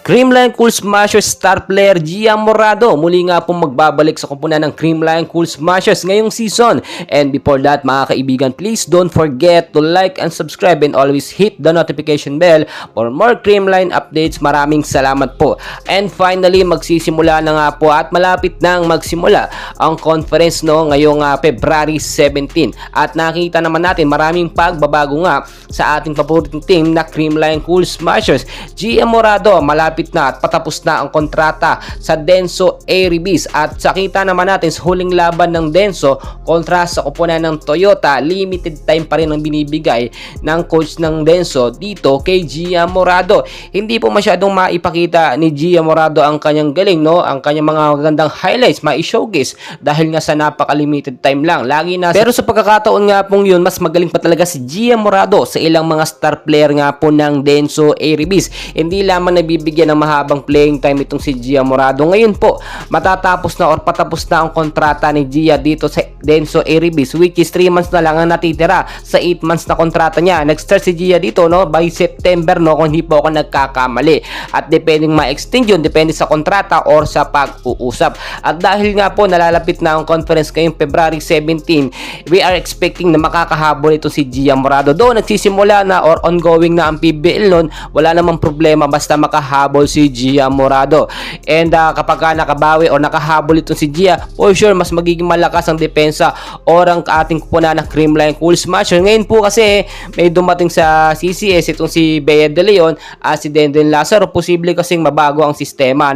Creamline Cool Smashers star player Gia Morado muli nga pong magbabalik sa kupunan ng Creamline Cool Smashers ngayong season. And before that mga kaibigan, please don't forget to like and subscribe and always hit the notification bell for more Creamline updates. Maraming salamat po. And finally, magsisimula na nga po at malapit nang magsimula ang conference ngayong February 17. At nakita naman natin maraming pagbabago nga sa ating paboritong team na Creamline Cool Smashers. Gia Morado malapit na at patapos na ang kontrata sa Denso Airibis at sakita naman natin sa huling laban ng Denso kontra sa kupunan ng Toyota, limited time pa rin ang binibigay ng coach ng Denso dito kay Gia Morado. Hindi po masyadong maipakita ni Gia Morado ang kanyang galing, ang kanyang mga magandang highlights mai-showcase dahil nga sa napaka-limited time lang. Pero sa pagkakataon nga pong yun, mas magaling pa talaga si Gia Morado sa ilang mga star player nga po ng Denso Airibis. Hindi lamang nabibigyan ng mahabang playing time itong si Gia Morado. Ngayon po, matatapos na or patapos na ang kontrata ni Gia dito sa Denso Airibis, which is 3 months na lang ang natitira sa 8 months na kontrata niya. Nag-start si Gia dito by September kung hindi po ako nagkakamali. At depending ma-extend yun, depende sa kontrata or sa pag-uusap. At dahil nga po nalalapit na ang conference ngayong February 17, we are expecting na makakahabol ito si Gia Morado. Doon nagsisimula na or ongoing na ang PBL noon, wala namang problema basta makahabol si Gia Morado. And kapag nakabawi o nakahabol itong si Gia, for sure mas magiging malakas ang depensa or ang ating kupunan ng Creamline Cool Smasher. Ngayon po kasi may dumating sa CCS itong si Bea De Leon at si Denden Lazaro. Posible kasing mabago ang sistema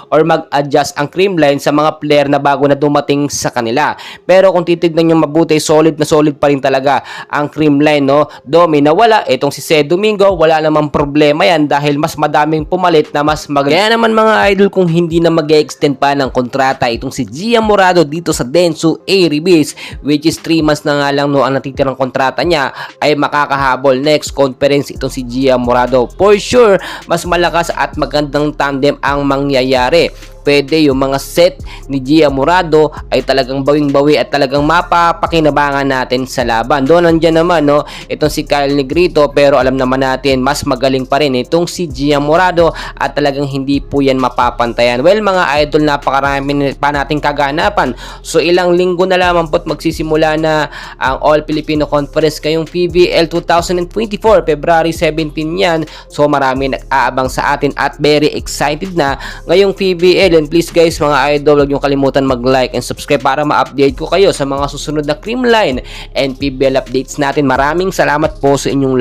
or mag-adjust ang Creamline sa mga player na bago na dumating sa kanila. Pero kung titignan nyo mabuti, solid na solid pa rin talaga ang Creamline. Domi na wala, itong si Sed Domingo, wala namang problema yan dahil mas madaming pumalit na mas magaling. Kaya naman mga idol, kung hindi na mag-extend pa ng kontrata itong si Gia Morado dito sa Denso Airibis, which is 3 months na nga lang ang natitirang kontrata niya, ay makakahabol next conference itong si Gia Morado. For sure, mas malakas at magandang tandem ang mangyayari. Pwede yung mga set ni Gia Morado ay talagang bawing-bawi at talagang mapapakinabangan natin sa laban. Doon nandiyan naman itong si Kyle Negrito, pero alam naman natin mas magaling pa rin itong si Gia Morado at talagang hindi po yan mapapantayan. Well mga idol, napakarami pa nating kaganapan. So ilang linggo na lamang po't magsisimula na ang All Filipino Conference ngayong PBL 2024, February 17 yan. So marami nag-aabang sa atin at very excited na ngayong PBL. And please guys mga idol, huwag nyo kalimutan mag-like and subscribe para ma-update ko kayo sa mga susunod na Creamline and PBL updates natin. Maraming salamat po sa inyong lahat.